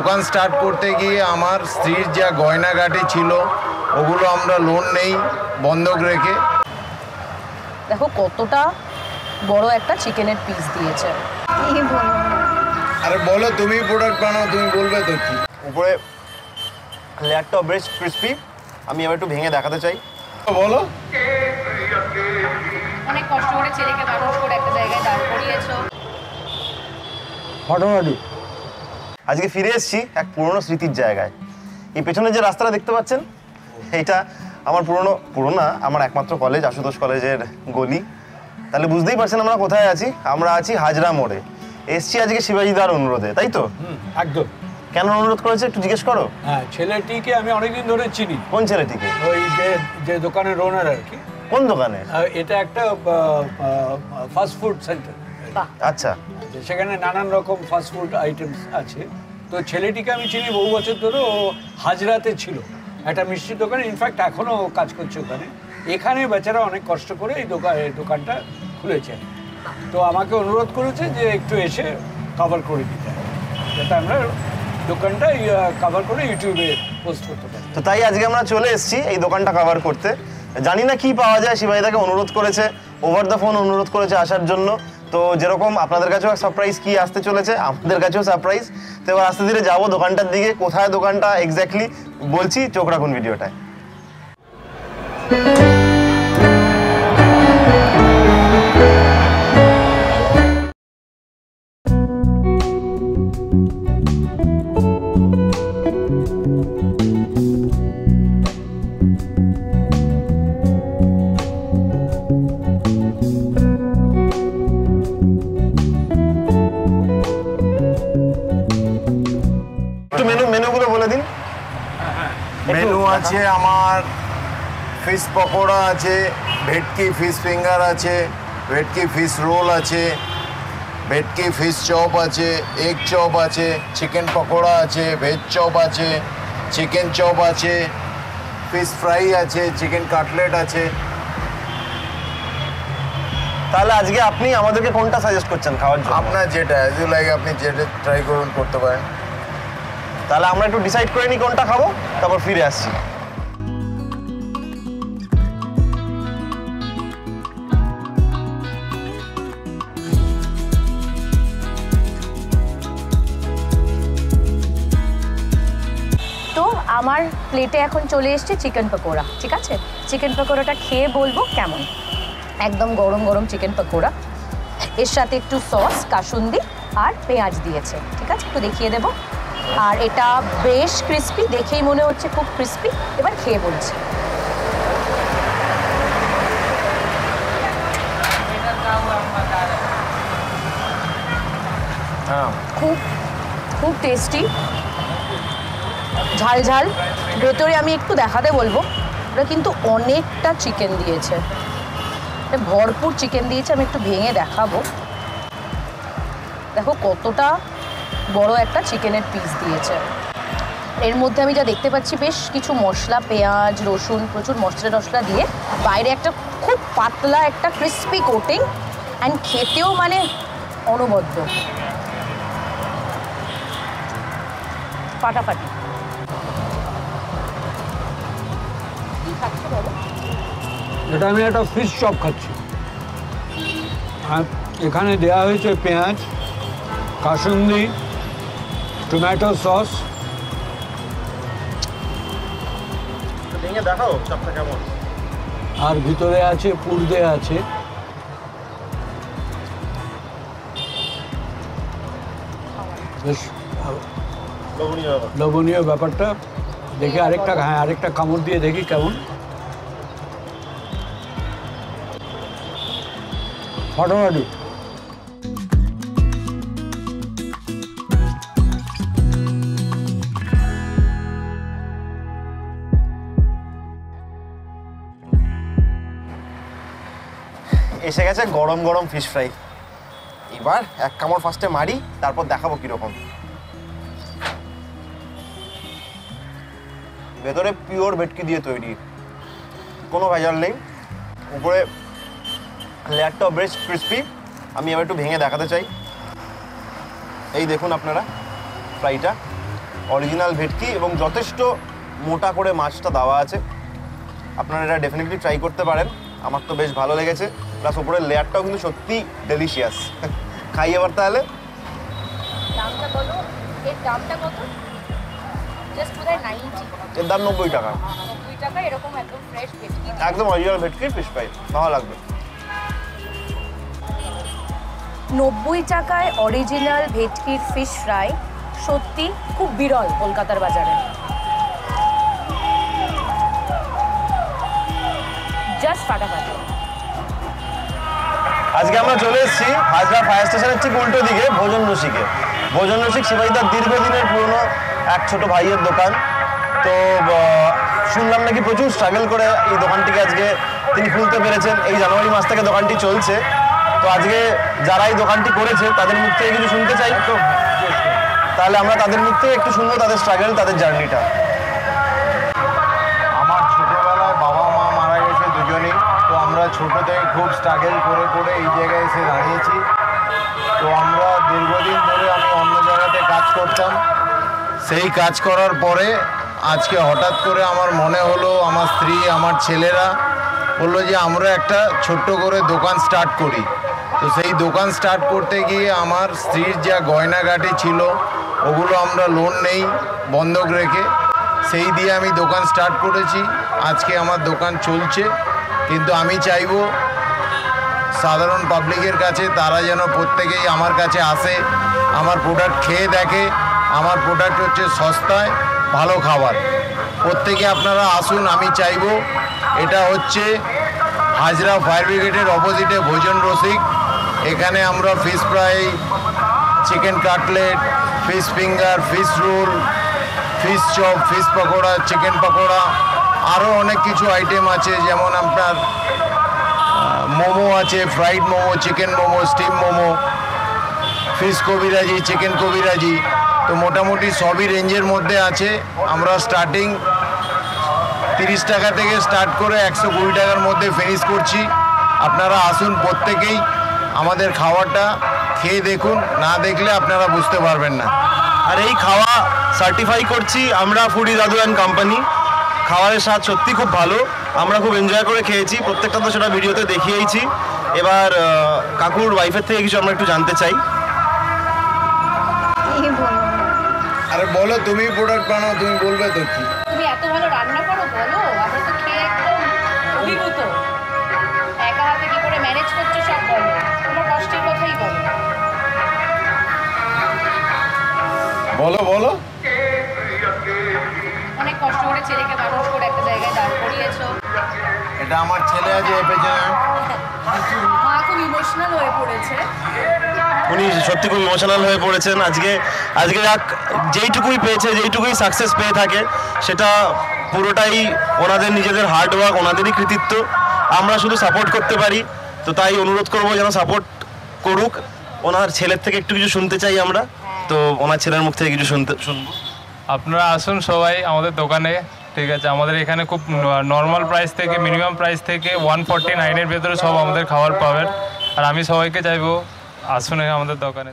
দোকান স্টার্ট করতে গিয়ে আমার স্ত্রীর যা গয়নাগাটি ছিল ওগুলো আমরা লোন নেই বন্ধক রেখে। দেখো কতটা বড় একটা চিকেনের পিস দিয়েছে। কি বলবো? আরে বলো, তুমি প্রোডাক্ট বানাও, তুমি বলবে তো কি। উপরে লেয়ারটা বেশ ক্রিস্পি, আমি এবার একটু ভেঙে দেখাতে চাই। বলো। অনেক কষ্ট করে ছেলেকে মানুষ করে একটা জায়গায় দাঁড় করিয়েছো। ফাটাফাটি। আজকে ফিরে এসেছি এক পুরনো স্মৃতির জায়গায়। এই পেছনে যে রাস্তাটা দেখতে পাচ্ছেন, এইটা আমার পুরোনো আমার একমাত্র কলেজ, আশুতোষ কলেজের গলি। তাহলে বুঝতেই পারছেন আমরা কোথায় আছি। আমরা আছি হাজরা মোড়ে। এসছি আজকে শিবাজিদার অনুরোধে, তাই তো? একদম। কেন অনুরোধ করেছে একটু জিজ্ঞেস করো। হ্যাঁ, ছেলেটিকে আমি অনেকদিন ধরে চিনি। কোন ছেলেটিকে? ওই যে দোকানের ওনার আর কি। কোন দোকানে? এটা একটা ফাস্ট ফুড সেন্টার। আচ্ছা, সেখানে নানান রকম ফাস্ট ফুড আইটেমস আছে। তো ছেলেটিকে আমি চিনি বহু বছর ধরে। ও হাজরাতে ছিল একটা মিষ্টির দোকানে, ইনফ্যাক্ট এখনও ও কাজ করছে ওখানে। এখানে বেচারা অনেক কষ্ট করে এই দোকানটা খুলেছে। তো আমাকে অনুরোধ করেছে যে একটু এসে কভার করে দিতে, যাতে আমরা দোকানটা কভার করে ইউটিউবে পোস্ট করতে পারি। তো তাই আজকে আমরা চলে এসেছি এই দোকানটা কভার করতে। জানি না কি পাওয়া যায়। শিবাজিদাকে অনুরোধ করেছে, ওভার দ্য ফোন অনুরোধ করেছে আসার জন্য। তো যেরকম আপনাদের কাছেও সারপ্রাইজ কি আসতে চলেছে, আমাদের কাছেও সারপ্রাইজ। তো এবার আস্তে ধীরে যাবো দোকানটার দিকে। কোথায় দোকানটা এক্স্যাক্টলি বলছি, চোখ রাখুন ভিডিওটায়। মেনুগুলো বলে দিন। মেনু আছে আমার, ফিশ পকোড়া আছে, ভেটকি ফিশ ফিঙ্গার আছে, ভেটকি ফিশ রোল আছে, ভেটকি ফিশ চপ আছে, এগ চপ আছে, চিকেন পকোড়া আছে, ভেজ চপ আছে, চিকেন চপ আছে, ফিশ ফ্রাই আছে, চিকেন কাটলেট আছে। তাহলে আজকে আপনি আমাদেরকে কোনটা সাজেস্ট করছেন খাওয়ার জন্য? আপনার যেটা অ্যাজ ইউ লাইক, আপনি যেটা ট্রাই করুন, করতে পারেন। তাহলে আমরা একটু ডিসাইড করে নিই কোনটা খাবো, তারপর ফিরে আসছি। তো আমার প্লেটে এখন চলে এসছে চিকেন পকোড়া। ঠিক আছে, চিকেন পকোড়াটা খেয়ে বলবো কেমন। একদম গরম গরম চিকেন পকোড়া, এর সাথে একটু সস, কাসুন্দি আর পেঁয়াজ দিয়েছে। ঠিক আছে, একটু দেখিয়ে দেবো। আর এটা বেশ ক্রিস্পি, দেখেই মনে হচ্ছে খুব ক্রিস্পি। এবার খেয়ে বলছি। খুব খুব টেস্টি, ঝাল ঝাল। ভেতরে আমি একটু দেখাতে বলবো, ওরা কিন্তু অনেকটা চিকেন দিয়েছে, ভরপুর চিকেন দিয়েছে। আমি একটু ভেঙে দেখাবো। দেখো কতটা বড় একটা চিকেনের পিস দিয়েছে। এর মধ্যে আমি যা দেখতে পাচ্ছি বেশ কিছু মশলা, পেঁয়াজ, রসুন, প্রচুর মশলা টশলা দিয়ে বাইরে একটা খুব পাতলা একটা ক্রিস্পি কোটিং, অ্যান্ড খেতেও মানে অনবদ্য, ফাটাফাটি। এটা আমি একটা ফিশ চপ খাচ্ছি। আর এখানে দেওয়া হয়েছে পেঁয়াজ, কাসুন্দি, টমেটো সস। ভেঙে দেখাও চপটা কেমন। আর ভিতরে আছে পুর দেওয়া আছে। বেশ লবণীয় ব্যাপারটা। দেখে আরেকটা কামড় দিয়ে দেখি কেমন। ফাটাফাটি। এসে গেছে গরম গরম ফিশ ফ্রাই। এবার এক কামড় ফার্স্টে মারি, তারপর দেখাবো কিরকম। ভেতরে পিওর ভেটকি দিয়ে তৈরি, কোনো ভেজাল নেই। উপরে লেয়ারটাও বেশ ক্রিস্পি। আমি এবার একটু ভেঙে দেখাতে চাই। এই দেখুন আপনারা ফ্রাইটা, অরিজিনাল ভেটকি এবং যথেষ্ট মোটা করে মাছটা দেওয়া আছে। আপনারা এটা ডেফিনেটলি ট্রাই করতে পারেন, আমার তো বেশ ভালো লেগেছে। প্লাস ওপরের লেয়ারটাও কিন্তু সত্যি ডেলিশিয়াস। খাই এবার তাহলে। দামটা বলো, এর দামটা কত? জাস্ট বোধহয় 90। এর দাম 90 টাকা। 90 টাকা এরকম একদম ফ্রেশ ভেটকি, একদম অরিজিনাল ভেটকির ফিশ ফ্রাই, ভালো লাগবে। 90 টাকায় অরিজিনাল ভেটকির ফিশ ফ্রাই সত্যি খুব বিরল কলকাতার বাজারে। জাস্ট ফাটাফাটি। আজকে আমরা চলে এসেছি হাজরা ফায়ার স্টেশনের ঠিক উল্টো দিকে ভোজন রসিকে। ভোজন রসিক শিবাইদার দীর্ঘদিনের পুরনো এক ছোট ভাইয়ের দোকান। তো শুনলাম নাকি প্রচুর স্ট্রাগল করে এই দোকানটিকে আজকে তিনি খুলতে পেরেছেন। এই জানুয়ারি মাস থেকে দোকানটি চলছে। তো আজকে যারা এই দোকানটি করেছে তাদের মুখ থেকে কিছু শুনতে চাই, তো তাহলে আমরা তাদের মুখ থেকে একটু শুনবো তাদের স্ট্রাগল, তাদের জার্নিটা। আমার ছোটবেলায় বাবা মা মারা গেছে দুজনেই, তো আমরা ছোট থেকে খুব স্ট্রাগল করে করে এই জায়গায় এসে দাঁড়িয়েছি। তো আমরা দীর্ঘদিন ধরে আমি অন্য জায়গাতে কাজ করতাম, সেই কাজ করার পরে আজকে হঠাৎ করে আমার মনে হলো, আমার স্ত্রী আমার ছেলেরা বললো যে আমরা একটা ছোট্ট করে দোকান স্টার্ট করি। তো সেই দোকান স্টার্ট করতে গিয়ে আমার স্ত্রীর যা গয়নাগাটি ছিল ওগুলো আমরা লোন নেই বন্ধক রেখে, সেই দিয়ে আমি দোকান স্টার্ট করেছি। আজকে আমার দোকান চলছে, কিন্তু আমি চাইবো সাধারণ পাবলিকের কাছে তারা যেন প্রত্যেকেই আমার কাছে আসে, আমার প্রোডাক্ট খেয়ে দেখে। আমার প্রোডাক্ট হচ্ছে সস্তায় ভালো খাবার। প্রত্যেকে আপনারা আসুন, আমি চাইবো। এটা হচ্ছে হাজরা ফায়ার ব্রিগেডের অপোজিটে ভোজন রসিক। এখানে আমরা fish fry, chicken cutlet, fish finger, fish role, fish chop, fish pakora, chicken pakora, আরও অনেক কিছু আইটেম আছে। যেমন আপনার মোমো আছে, fried momo, chicken momo, steam momo, fish কবিরাজি, চিকেন কবিরাজি। তো মোটামুটি সবই রেঞ্জের মধ্যে আছে। আমরা স্টার্টিং 30 টাকা থেকে স্টার্ট করে 120 টাকার মধ্যে ফিনিশ করছি। আপনারা আসুন প্রত্যেকেই, আমাদের খাওয়াটা খেয়ে দেখুন, না দেখলে আপনারা বুঝতে পারবেন না। আর এই খাওয়া সার্টিফাই করছি আমরা ফুডি দাদু অ্যান্ড কোম্পানি। খাবারের স্বাদ সত্যি খুব ভালো, আমরা খুব এনজয় করে খেয়েছি। প্রত্যেকটা তো সেটা ভিডিওতে দেখিয়েইছি। এবার কাকুর ওয়াইফের থেকে কিছু আমরা একটু জানতে চাই। আরে বলো, তুমি প্রোডাক্ট বানাও, তুমি বলবে তো কি। তুমি এত ভালো রান্না করো, বলো। আমরা তো খেয়ে একদম অভিভূত। একা হাতে কি করে ম্যানেজ করছো সব বলো, তোমার কষ্টের কথাই বলো। বলো বলো। অনেক কষ্ট করে ছেলেকে মানুষ করে একটা জায়গায় দাঁড় করিয়েছো। এটা আমার ছেলে আছে এ পেছনে। মা খুব ইমোশনাল হয়ে পড়েছে। উনি সত্যি খুব ইমোশনাল হয়ে পড়েছেন। আজকে যেইটুকুই পেয়েছে, যেইটুকুই সাকসেস পেয়ে থাকে, সেটা পুরোটাই ওনাদের নিজেদের হার্ড ওয়ার্ক, ওনাদেরই কৃতিত্ব। আমরা শুধু সাপোর্ট করতে পারি। তো তাই অনুরোধ করবো যেন সাপোর্ট করুক। ওনার ছেলের থেকে একটু কিছু শুনতে চাই আমরা। তো ওনার ছেলের মুখ থেকে কিছু শুনবো। আপনারা আসুন সবাই আমাদের দোকানে, ঠিক আছে? আমাদের এখানে খুব নর্মাল প্রাইস থেকে মিনিমাম প্রাইস থেকে 149-এর ভেতরে সব আমাদের খাবার পাবেন। আর আমি সবাইকে চাইবো আসুন আমাদের দোকানে।